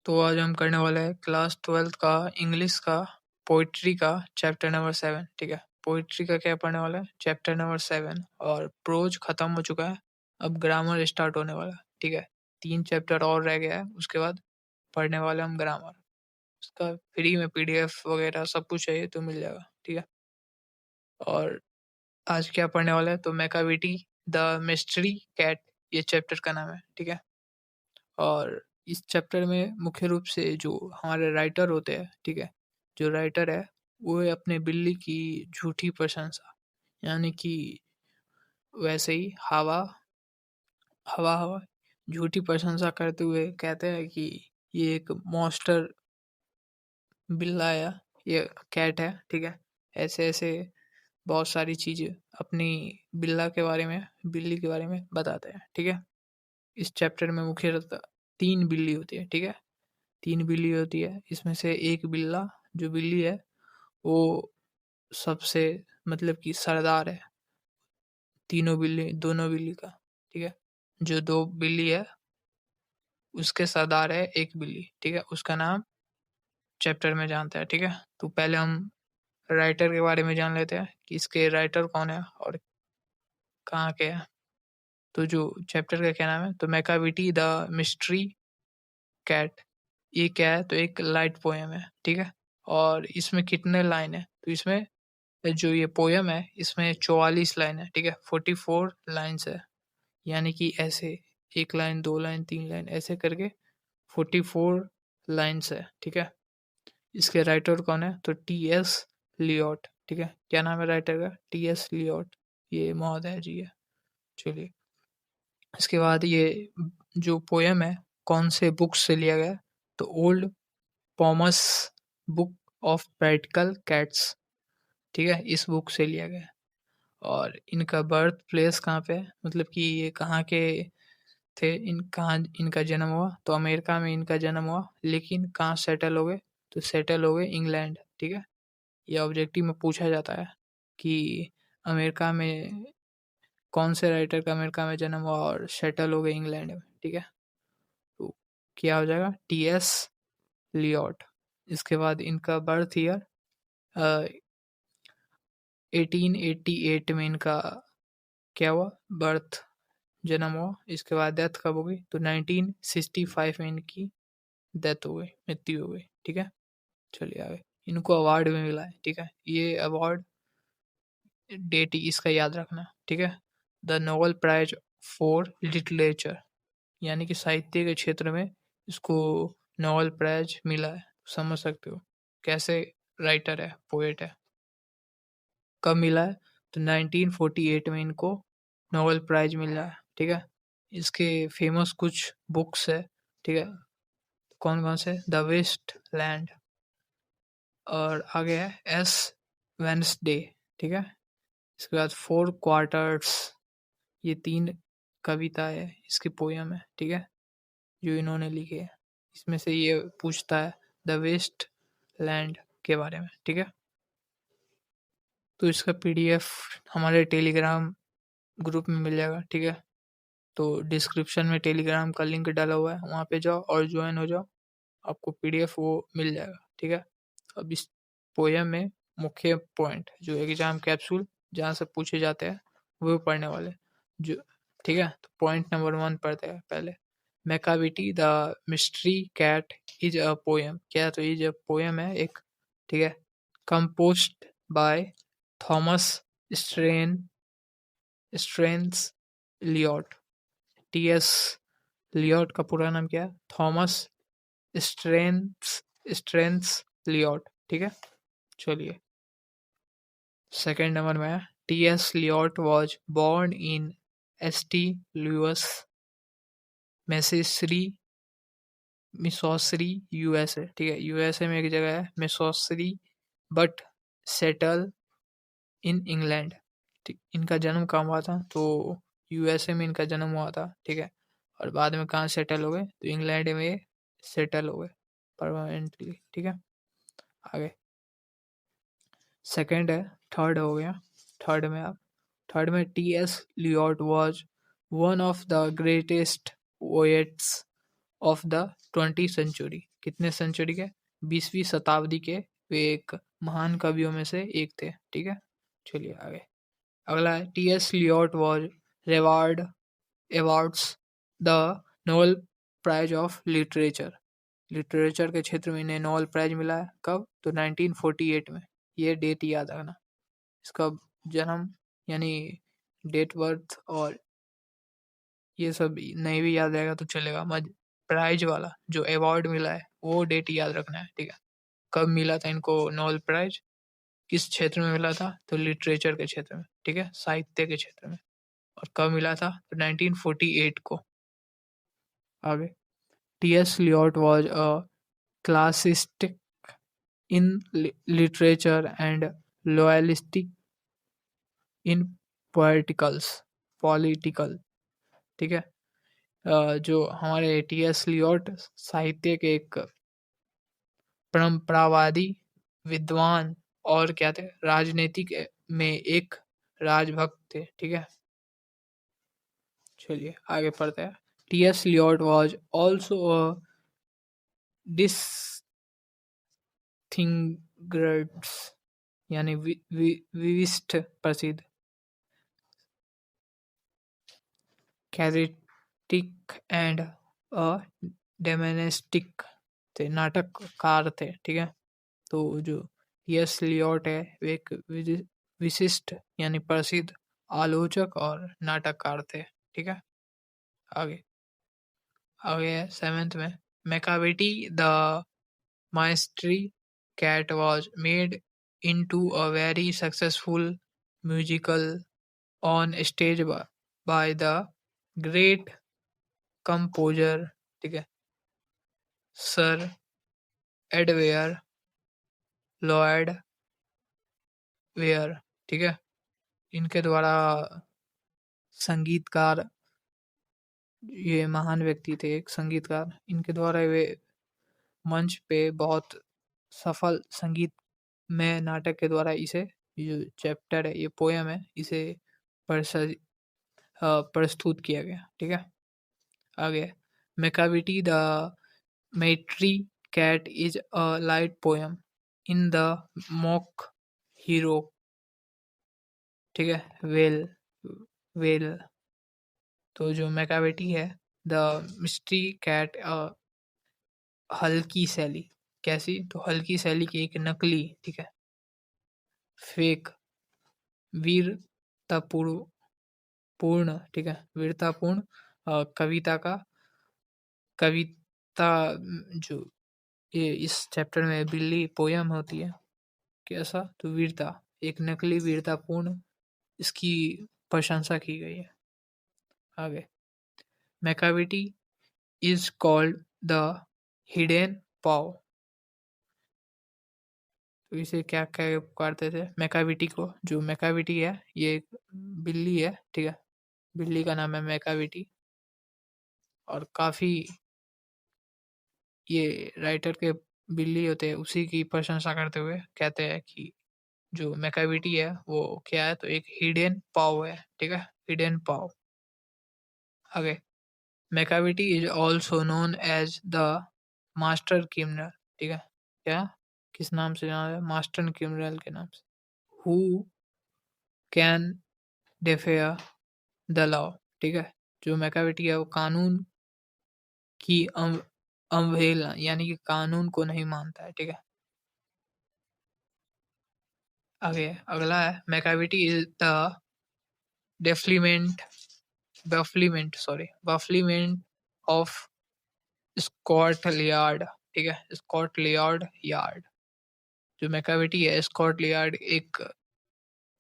तो आज हम करने वाले हैं क्लास 12th का इंग्लिश का पोइट्री का चैप्टर नंबर 7। ठीक है, पोइट्री का क्या पढ़ने वाला है, चैप्टर नंबर 7। और प्रोज खत्म हो चुका है, अब ग्रामर स्टार्ट होने वाला है। ठीक है, 3 चैप्टर और रह गया है, उसके बाद पढ़ने वाले हम ग्रामर। उसका फ्री में पीडीएफ वगैरह सब कुछ चाहिए तो मिल जाएगा। ठीक है, और आज क्या पढ़ने वाला है, तो मैकाविटी द मिस्ट्री कैट, ये चैप्टर का नाम है। ठीक है, और इस चैप्टर में मुख्य रूप से जो हमारे राइटर होते हैं, ठीक है, जो राइटर है वो है अपने बिल्ली की झूठी प्रशंसा, यानी कि वैसे ही हवा हवा हवा झूठी प्रशंसा करते हुए कहते हैं कि ये एक मॉन्स्टर बिल्ला है, ये कैट है। ठीक है, ऐसे ऐसे बहुत सारी चीजें अपनी बिल्ला के बारे में, बिल्ली के बारे में बताते हैं। ठीक है, इस चैप्टर में मुख्यतः 3 बिल्ली होती है। ठीक है, 3 बिल्ली होती है, इसमें से एक बिल्ला, जो बिल्ली है वो सबसे मतलब कि सरदार है तीनों बिल्ली, दोनों बिल्ली का। ठीक है, जो 2 बिल्ली है उसके सरदार है एक बिल्ली। ठीक है, उसका नाम चैप्टर में जानते हैं। ठीक है, तो पहले हम राइटर के बारे में जान लेते हैं कि इसके राइटर कौन है और कहाँ के हैं। तो जो चैप्टर का क्या नाम है, तो मैकाविटी द मिस्ट्री कैट, ये क्या है, तो एक लाइट पोएम है। ठीक है, और इसमें कितने लाइन है, तो इसमें जो ये पोयम है इसमें 44 लाइन है। ठीक है, 44 लाइन्स है, यानी कि ऐसे 1 लाइन, 2 लाइन, 3 लाइन ऐसे करके 44 लाइन्स है। ठीक है, इसके राइटर कौन है, तो टी एस लियोट। ठीक है, क्या नाम है राइटर का, टी एस लियोट, ये महोदय जी है। चलिए, इसके बाद ये जो पोयम है कौन से बुक से लिया गया है, तो Old Possum's Book of Practical Cats. ठीक है, इस बुक से लिया गया है। और इनका बर्थ प्लेस कहाँ पे है, मतलब कि ये कहाँ के थे, कहाँ इनका जन्म हुआ, तो अमेरिका में इनका जन्म हुआ, लेकिन कहाँ सेटल हो गए, तो सेटल हो गए इंग्लैंड। ठीक है, ये ऑब्जेक्टिव में पूछा जाता है कि अमेरिका में कौन से राइटर का अमेरिका में जन्म हुआ और सेटल हो गए इंग्लैंड में। ठीक है, तो क्या हो जाएगा, टी एस लियोट। इसके बाद इनका बर्थ ईयर 1888 में इनका क्या हुआ, बर्थ, जन्म हुआ। इसके बाद डेथ कब हो गई, तो 1965 में इनकी डेथ हो गई, मृत्यु हो गई। ठीक है, चलिए आगे। इनको अवार्ड भी मिला है। ठीक है, ये अवार्ड डेट इसका याद रखना। ठीक है, the Nobel prize for literature, यानी कि साहित्य के क्षेत्र में इसको नोबेल प्राइज मिला है। समझ सकते हो कैसे राइटर है, पोएट है। कब मिला है, तो 1948 में इनको नोबेल प्राइज मिला है। ठीक है, इसके फेमस कुछ बुक्स है। ठीक है, कौन कौन से, द वेस्ट लैंड, और आगे है एस वेंसडे। ठीक है, इसके बाद 4 क्वार्टर्स, ये 3 कविता है, इसकी पोयम है। ठीक है, जो इन्होंने लिखी है, इसमें से ये पूछता है द वेस्ट लैंड के बारे में। ठीक है, तो इसका पीडीएफ हमारे टेलीग्राम ग्रुप में मिल जाएगा। ठीक है, तो डिस्क्रिप्शन में टेलीग्राम का लिंक डाला हुआ है, वहाँ पे जाओ और ज्वाइन हो जाओ, आपको पीडीएफ वो मिल जाएगा। ठीक है, अब इस पोयम में मुख्य पॉइंट जो एग्जाम कैप्सूल जहाँ से पूछे जाते हैं वो पढ़ने वाले जो। ठीक है, तो पॉइंट नंबर 1 पढ़ते हैं पहले। Macavity the mystery cat is a poem, क्या, तो इज अ पोयम है एक। ठीक है, composed by Thomas Stearn Stearns Eliot, T S Eliot का पूरा नाम क्या है, थॉमस स्ट्रेन्स स्ट्रेन्स लियोट। ठीक है, चलिए सेकेंड नंबर में, T S Eliot was born in S T Louis Missouri Missouri USA. ठीक है, यूएसए में एक जगह है Missouri, but settle in England. ठीक, इनका जन्म कहाँ हुआ था, तो यूएसए में इनका जन्म हुआ था। ठीक है, और बाद में कहाँ सेटल हो गए, तो इंग्लैंड में सेटल हो गए परमानेंटली। ठीक है, आगे सेकंड है, थर्ड हो गया। थर्ड में आप, थर्ड में T S Eliot was one of the greatest poets of the 20th century. कितने सेंचुरी के? 20वीं शताब्दी के वे एक महान कवियों में से एक थे। ठीक है, चलिए आगे। अगला है T S. Eliot was reward awards the Nobel prize of literature. Literature के क्षेत्र में इन्हें नोबेल प्राइज मिला है। कब? तो 1948 में। ये डेट याद रखना। इसका जन्म यानी डेट बर्थ और ये सब नहीं भी याद रहेगा तो चलेगा। मज प्राइज वाला जो अवार्ड मिला है वो डेट याद रखना है। ठीक है, कब मिला था इनको नोबेल प्राइज, किस क्षेत्र में मिला था? तो लिटरेचर के क्षेत्र में। ठीक है, साहित्य के क्षेत्र में। और कब मिला था? तो 1948 को। आगे, T.S.. Eliot was a classicist in literature and loyalistic in political। ठीक है, जो हमारे टी.एस. लियोट साहित्य के एक परंपरावादी विद्वान और क्या थे? राजनीतिक में एक राजभक्त थे। ठीक है, चलिए आगे पढ़ते हैं। T.S.. Eliot was also a distinguished यानी विशिष्ट प्रसिद्ध कैरेटिक एंड अ डेमोनेस्टिक थे, नाटककार थे। ठीक है, तो जो टी.एस. लियोट है वे एक विशिष्ट यानी प्रसिद्ध आलोचक और नाटककार थे। ठीक है, आगे आगे है 7th में Macavity the mystery cat was made into a very successful musical on stage by the great composer, ठीक है, सर एडवेयर लॉयड वेयर। ठीक है, इनके द्वारा संगीतकार, ये महान व्यक्ति थे एक संगीतकार, इनके द्वारा वे मंच पे बहुत सफल संगीत में नाटक के द्वारा इसे ये चैप्टर है, ये पोयम है, इसे प्रस्तुत किया गया। ठीक है, आगे Macavity the mystery cat is a light poem in the mock hero. ठीक है, वेल वेल तो जो मैकाविटी है द मिस्ट्री कैट हल्की शैली, कैसी? तो हल्की शैली की एक नकली, ठीक है, फेक वीरतापूर्ण पूर्ण, ठीक है, वीरतापूर्ण कविता का कविता जो ये इस चैप्टर में बिल्ली पोयम होती है, कैसा? तो वीरता, एक नकली वीरतापूर्ण इसकी प्रशंसा की गई है। आगे Macavity is called the hidden paw. तो इसे क्या क्या पुकारते थे? मैकाविटी को, जो मैकाविटी है ये एक बिल्ली है। ठीक है, बिल्ली का नाम है मैकाविटी और काफी ये राइटर के बिल्ली होते हैं उसी की प्रशंसा करते हुए कहते हैं कि जो मैकाविटी है वो क्या है? तो एक हिडन पाव है। ठीक है, हिडन पाव। आगे Macavity is also known as the master criminal. ठीक है, क्या किस नाम से जाना है? मास्टर क्रिमिनल के नाम से। Who can defy the law. ठीक है, जो मैकाविटी है वो कानून की अवहेलना यानी कि कानून को नहीं मानता है। ठीक है, आगे अगला है Macavity is the defilement bafflement of Scotland. ठीक है, स्कॉटलैंड यार्ड। जो मैकाविटी है स्कॉटलैंड एक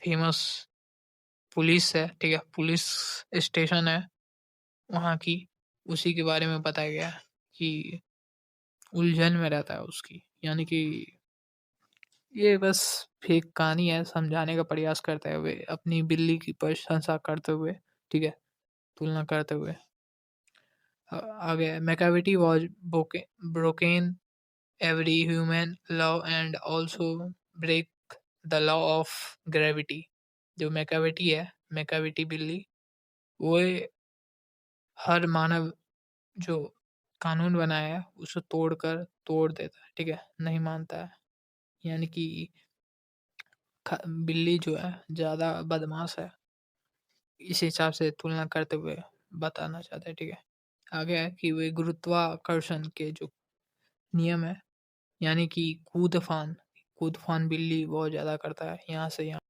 फेमस पुलिस है। ठीक है, पुलिस स्टेशन है वहाँ की, उसी के बारे में बताया गया है कि उलझन में रहता है उसकी, यानी कि ये बस फेक कहानी है, समझाने का प्रयास करते हुए अपनी बिल्ली की प्रशंसा करते हुए। ठीक है, तुलना करते हुए। आगे Macavity was broken every human law and also break the law of gravity। जो मैकाविटी है, मैकाविटी बिल्ली, वो हर मानव जो कानून बनाया है उसे तोड़कर तोड़ देता है, ठीक है, नहीं मानता है। यानी कि बिल्ली जो है ज़्यादा बदमाश है, इस हिसाब से तुलना करते हुए बताना चाहते हैं, ठीक है। आगे है कि वे गुरुत्वाकर्षण के जो नियम है, यानी कि कूद-फान बिल्ली बहुत ज़्यादा करता है, यहाँ से यहाँ